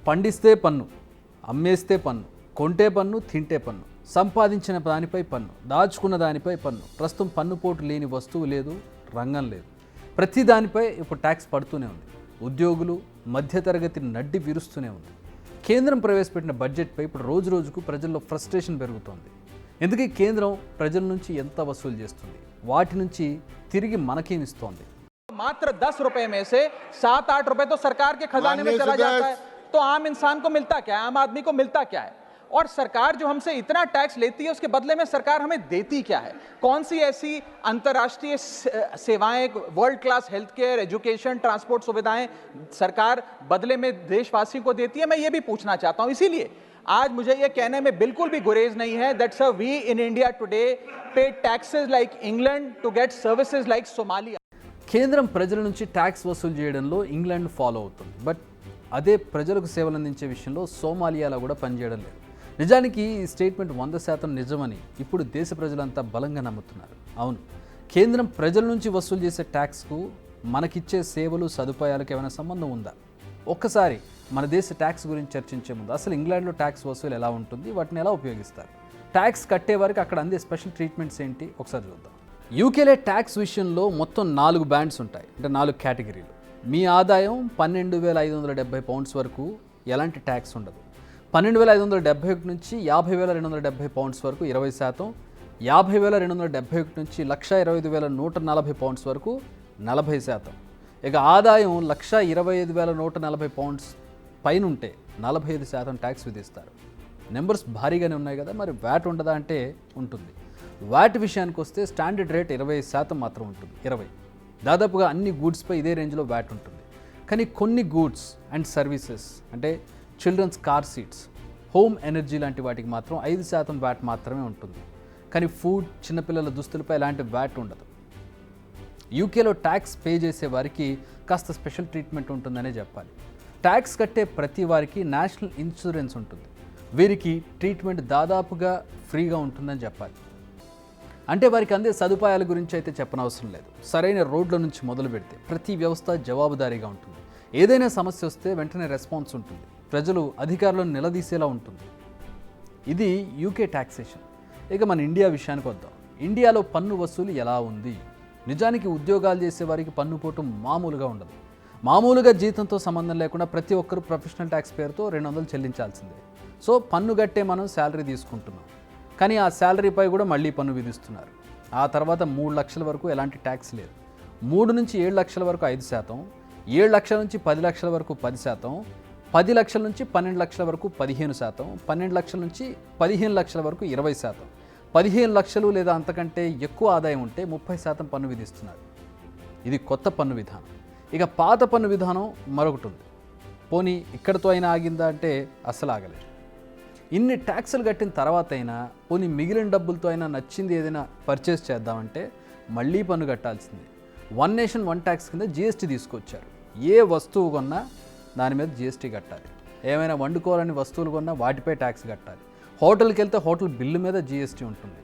పండిస్తే పన్ను, అమ్మేస్తే పన్ను, కొంటే పన్ను, తింటే పన్ను, సంపాదించిన దానిపై పన్ను, దాచుకున్న దానిపై పన్ను. ప్రస్తుతం పన్నుపోటు లేని వస్తువు లేదు, రంగం లేదు. ప్రతి దానిపై ఇప్పుడు ట్యాక్స్ పడుతూనే ఉంది. ఉద్యోగులు, మధ్యతరగతి నడ్డి విరుస్తూనే ఉంది. కేంద్రం ప్రవేశపెట్టిన బడ్జెట్పై ఇప్పుడు రోజు రోజుకు ప్రజల్లో ఫ్రస్ట్రేషన్ పెరుగుతోంది. ఎందుకంటే కేంద్రం ప్రజల నుంచి ఎంత వసూలు చేస్తుంది, వాటి నుంచి తిరిగి మనకేమిస్తోంది? मात्र 10 रुपए में से 7-8 रुपए तो सरकार के खजाने में चला जाता है, तो आम इंसान को मिलता क्या है, आम आदमी को मिलता क्या है? और सरकार जो हमसे इतना टैक्स लेती है उसके बदले में सरकार हमें देती क्या है? कौन सी ऐसी अंतर्राष्ट्रीय सेवाएं, world class health care, education, transport सुविधाएं सरकार बदले में देशवासियों को देती है? मैं ये भी पूछना चाहता हूं। इसीलिए आज मुझे ये कहने में बिल्कुल भी गुरेज नहीं है that sir we in India today pay taxes like England to get services like Somalia. కేంద్రం ప్రజల నుంచి ట్యాక్స్ వసూలు చేయడంలో ఇంగ్లాండ్ ఫాలో అవుతుంది. బట్ అదే ప్రజలకు సేవలు అందించే విషయంలో సోమాలియాలో కూడా పనిచేయడం లేదు. నిజానికి ఈ స్టేట్మెంట్ 100% నిజమని ఇప్పుడు దేశ ప్రజలంతా బలంగా నమ్ముతున్నారు. అవును, కేంద్రం ప్రజల నుంచి వసూలు చేసే ట్యాక్స్కు మనకిచ్చే సేవలు, సదుపాయాలకు ఏమైనా సంబంధం ఉందా? ఒక్కసారి మన దేశ ట్యాక్స్ గురించి చర్చించే ముందు అసలు ఇంగ్లాండ్లో ట్యాక్స్ వసూలు ఎలా ఉంటుంది, వాటిని ఎలా ఉపయోగిస్తారు, ట్యాక్స్ కట్టే వారికి అక్కడ అందే స్పెషల్ ట్రీట్మెంట్స్ ఏంటి ఒకసారి చూద్దాం. యూకేలో ట్యాక్స్ విషయంలో మొత్తం 4 బ్యాండ్స్ ఉంటాయి, అంటే 4 కేటగిరీలు. మీ ఆదాయం 12,570 పౌండ్స్ వరకు ఎలాంటి ట్యాక్స్ ఉండదు. 12,571 నుంచి 50,270 పౌండ్స్ వరకు 20%, 50,271 నుంచి 1,25,140 పౌండ్స్ వరకు 40%. ఇక ఆదాయం 1,25,140 పౌండ్స్ పైన ఉంటే 45% ట్యాక్స్ విధిస్తారు. నెంబర్స్ భారీగానే ఉన్నాయి కదా, మరి వ్యాట్ ఉండదా అంటే ఉంటుంది. వాట్ విషయానికి వస్తే స్టాండర్డ్ రేట్ 20% మాత్రం ఉంటుంది. 20 దాదాపుగా అన్ని గూడ్స్పై ఇదే రేంజ్లో వ్యాట్ ఉంటుంది. కానీ కొన్ని గూడ్స్ అండ్ సర్వీసెస్ అంటే children's car seats, home energy లాంటి వాటికి మాత్రం 5% వ్యాట్ మాత్రమే ఉంటుంది. కానీ ఫుడ్, చిన్నపిల్లల దుస్తులపై ఎలాంటి వ్యాట్ ఉండదు. యూకేలో ట్యాక్స్ పే చేసే వారికి కాస్త స్పెషల్ ట్రీట్మెంట్ ఉంటుందనే చెప్పాలి. ట్యాక్స్ కట్టే ప్రతి వారికి నేషనల్ ఇన్సూరెన్స్ ఉంటుంది. వీరికి ట్రీట్మెంట్ దాదాపుగా ఫ్రీగా ఉంటుందని చెప్పాలి. అంటే వారికి అందే సదుపాయాల గురించి అయితే చెప్పనవసరం లేదు. సరైన రోడ్ల నుంచి మొదలు పెడితే ప్రతి వ్యవస్థ జవాబుదారీగా ఉంటుంది. ఏదైనా సమస్య వస్తే వెంటనే రెస్పాన్స్ ఉంటుంది. ప్రజలు అధికారులను నిలదీసేలా ఉంటుంది. ఇది యూకే ట్యాక్సేషన్. ఇక మన ఇండియా విషయానికి వద్దాం. ఇండియాలో పన్ను వసూలు ఎలా ఉంది? నిజానికి ఉద్యోగాలు చేసే వారికి పన్ను పోటు మామూలుగా ఉండదు. మామూలుగా జీతంతో సంబంధం లేకుండా ప్రతి ఒక్కరు ప్రొఫెషనల్ ట్యాక్స్ పేరుతో 200 చెల్లించాల్సిందే. సో పన్ను కట్టే మనం శాలరీ తీసుకుంటున్నాం, కానీ ఆ శాలరీపై కూడా మళ్ళీ పన్ను విధిస్తున్నారు. ఆ తర్వాత 3 లక్షల వరకు ఎలాంటి ట్యాక్స్ లేదు. 3 నుంచి 7 లక్షల వరకు 5%, 7 లక్షల నుంచి 10 లక్షల వరకు 10%, 10 లక్షల నుంచి 12 లక్షల వరకు 15%, 12 లక్షల నుంచి 15 లక్షల వరకు 20%, 15 లక్షలు లేదా అంతకంటే ఎక్కువ ఆదాయం ఉంటే 30% పన్ను విధిస్తున్నారు. ఇది కొత్త పన్ను విధానం. ఇక పాత పన్ను విధానం మరొకటి ఉంది. పోనీ ఇక్కడితో అయినా ఆగిందా అంటే అస్సలు ఆగలేదు. ఇన్ని ట్యాక్సులు కట్టిన తర్వాత అయినా పోనీ మిగిలిన డబ్బులతో అయినా నచ్చింది ఏదైనా పర్చేస్ చేద్దామంటే మళ్ళీ పన్ను కట్టాల్సిందే. 1 నేషన్ 1 ట్యాక్స్ కింద జీఎస్టీ తీసుకొచ్చారు. ఏ వస్తువు కొన్నా దాని మీద జీఎస్టీ కట్టాలి. ఏమైనా వండుకోవాలని వస్తువులు కొన్నా వాటిపై ట్యాక్స్ కట్టాలి. హోటల్కి వెళ్తే హోటల్ బిల్లు మీద జీఎస్టీ ఉంటుంది.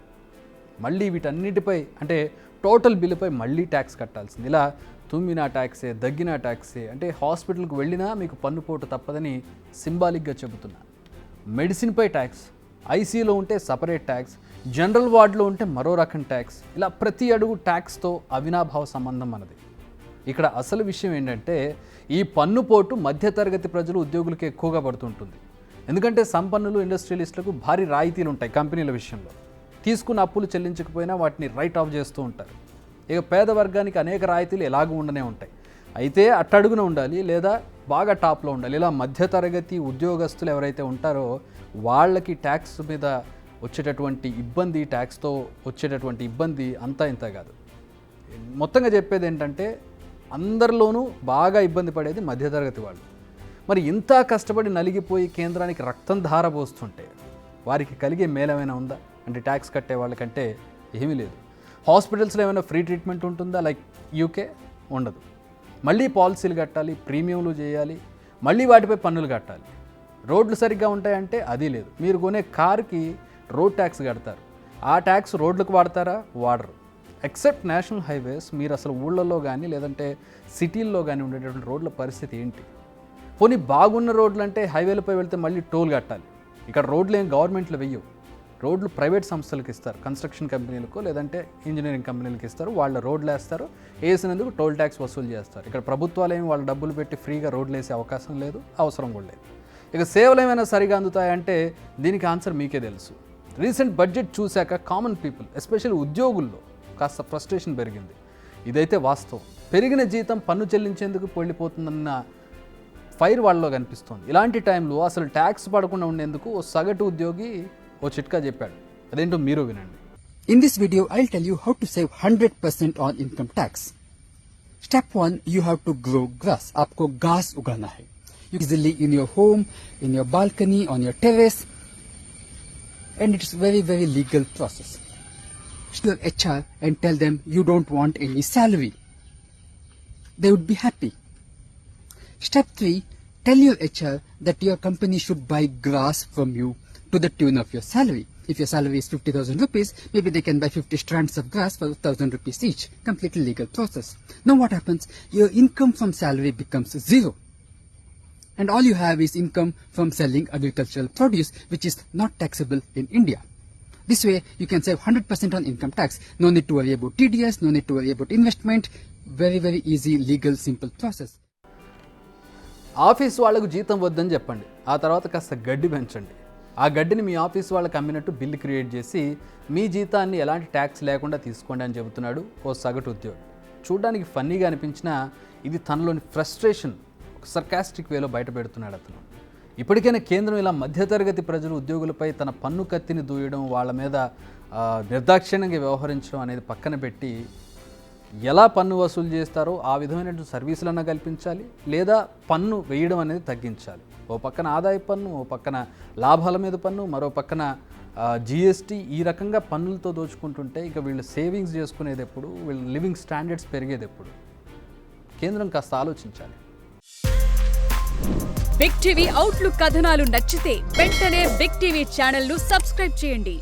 మళ్ళీ వీటన్నిటిపై అంటే టోటల్ బిల్లుపై మళ్ళీ ట్యాక్స్ కట్టాల్సింది. ఇలా తుమ్మినా ట్యాక్సే, దగ్గినా ట్యాక్సే. అంటే హాస్పిటల్కి వెళ్ళినా మీకు పన్నుపోటు తప్పదని సింబాలిక్గా చెబుతున్నా. మెడిసిన్పై ట్యాక్స్, ఐసీయూలో ఉంటే సపరేట్ ట్యాక్స్, జనరల్ వార్డులో ఉంటే మరో రకం ట్యాక్స్. ఇలా ప్రతి అడుగు ట్యాక్స్తో అవినాభావ సంబంధం మనది. ఇక్కడ అసలు విషయం ఏంటంటే ఈ పన్నుపోటు మధ్యతరగతి ప్రజలు, ఉద్యోగులకు ఎక్కువగా పడుతుంటుంది. ఎందుకంటే సంపన్నులు, ఇండస్ట్రియలిస్టులకు భారీ రాయితీలు ఉంటాయి. కంపెనీల విషయంలో తీసుకున్న అప్పులు చెల్లించకపోయినా వాటిని రైట్ ఆఫ్ చేస్తూ ఉంటారు. ఇక పేద వర్గానికి అనేక రాయితీలు ఎలాగూ ఉండనే ఉంటాయి. అయితే అట్టడుగున ఉండాలి లేదా బాగా టాప్లో ఉండాలి. ఇలా మధ్యతరగతి ఉద్యోగస్తులు ఎవరైతే ఉంటారో వాళ్ళకి ట్యాక్స్ మీద వచ్చేటటువంటి ఇబ్బంది, ట్యాక్స్తో వచ్చేటటువంటి ఇబ్బంది అంతా ఇంత కాదు. మొత్తంగా చెప్పేది ఏంటంటే అందరిలోనూ బాగా ఇబ్బంది పడేది మధ్యతరగతి వాళ్ళు. మరి ఇంత కష్టపడి నలిగిపోయి కేంద్రానికి రక్తం ధారపోస్తుంటే వారికి కలిగే మేలేమైనా ఉందా అంటే ట్యాక్స్ కట్టే వాళ్ళకంటే ఏమీ లేదు. హాస్పిటల్స్లో ఏమైనా ఫ్రీ ట్రీట్మెంట్ ఉంటుందా లైక్ యూకే? ఉండదు. మళ్ళీ పాలసీలు కట్టాలి, ప్రీమియంలు చేయాలి, మళ్ళీ వాటిపై పన్నులు కట్టాలి. రోడ్లు సరిగ్గా ఉంటాయంటే అది లేదు. మీరు కొనే కార్కి రోడ్ ట్యాక్స్ కడతారు. ఆ ట్యాక్స్ రోడ్లకు వాడతారా? వాడరు. Except national highways. మీరు అసలు ఊళ్ళల్లో కానీ లేదంటే సిటీల్లో కానీ ఉండేటటువంటి రోడ్ల పరిస్థితి ఏంటి? పోనీ బాగున్న రోడ్లు అంటే హైవేలపై వెళ్తే మళ్ళీ టోల్ కట్టాలి. ఇక్కడ రోడ్లు ఏం గవర్నమెంట్లో వెయ్యవు, రోడ్లు ప్రైవేట్ సంస్థలకు ఇస్తారు, కన్స్ట్రక్షన్ కంపెనీలకు లేదంటే ఇంజనీరింగ్ కంపెనీలకు ఇస్తారు. వాళ్ళ రోడ్లు వేస్తారు, వేసినందుకు టోల్ ట్యాక్స్ వసూలు చేస్తారు. ఇక్కడ ప్రభుత్వాలు ఏమి వాళ్ళ డబ్బులు పెట్టి ఫ్రీగా రోడ్లు వేసే అవకాశం లేదు, అవసరం కూడా లేదు. ఇక సేవలు ఏమైనా సరిగా అందుతాయంటే దీనికి ఆన్సర్ మీకే తెలుసు. రీసెంట్ బడ్జెట్ చూశాక కామన్ పీపుల్ ఎస్పెషల్లీ ఉద్యోగుల్లో కాస్త ఫ్రస్ట్రేషన్ పెరిగింది. ఇదైతే వాస్తవం. పెరిగిన జీతం పన్ను చెల్లించేందుకు వెళ్ళిపోతుందన్న ఫైర్ వాళ్ళలో కనిపిస్తోంది. ఇలాంటి టైంలో అసలు ట్యాక్స్ పడకుండా ఉండేందుకు ఓ సగటు ఉద్యోగి ఓ చిట్కా చెప్పాడు. అదేంటో మీరు వినండి. In this video, I'll tell you how to save 100% on income tax. Step 1, you have to grow grass. आपको घास उगाना है. Easily in your home, in your balcony, on your terrace. And it's very, very legal process. Your HR and tell them you don't want any salary. They would be happy. Step 3, tell your HR that your company should buy grass from you to the tune of your salary. If your salary is 50,000 rupees, maybe they can buy 50 strands of grass for 1,000 rupees each. Completely legal process. Now what happens? Your income from salary becomes zero. And all you have is income from selling agricultural produce, which is not taxable in India. This way, you can save 100% on income tax. No need to worry about TDS, no need to worry about investment. Very, very easy, legal, simple process. Office వాళ్ళకు జీతం వద్దని చెప్పండి, ఆ తర్వాత కాస్త గడ్డి పెంచండి. ఆ గడ్డిని మీ ఆఫీస్ వాళ్ళకి అమ్మినట్టు బిల్లు క్రియేట్ చేసి మీ జీతాన్ని ఎలాంటి ట్యాక్స్ లేకుండా తీసుకోండి అని చెబుతున్నాడు ఓ సగటు ఉద్యోగి. చూడడానికి ఫన్నీగా అనిపించినా ఇది తనలోని ఫ్రస్ట్రేషన్ ఒక సర్కాస్టిక్ వేలో బయట పెడుతున్నాడు అతను. ఇప్పటికైనా కేంద్రం ఇలా మధ్యతరగతి ప్రజలు ఉద్యోగులపై తన పన్ను కత్తిని దూయడం, వాళ్ళ మీద నిర్దాక్షిణ్యంగా వ్యవహరించడం అనేది పక్కన పెట్టి ఎలా పన్ను వసూలు చేస్తారో ఆ విధమైన సర్వీసులన్నా కల్పించాలి, లేదా పన్ను వేయడం అనేది తగ్గించాలి. ఓ పక్కన ఆదాయ పన్ను, ఓ పక్కన లాభాల మీద పన్ను, మరో పక్కన జిఎస్టీ, ఈ రకంగా పన్నులతో దోచుకుంటుంటే ఇక వీళ్ళు సేవింగ్స్ చేసుకునేది ఎప్పుడు, వీళ్ళ లివింగ్ స్టాండర్డ్స్ పెరిగేది ఎప్పుడు? కేంద్రం కాస్త ఆలోచించాలి. బిగ్ టీవీ అవుట్లుక్ కథనాలు నచ్చితే వెంటనే బిగ్ టీవీ ఛానల్ ను సబ్స్క్రైబ్ చేయండి.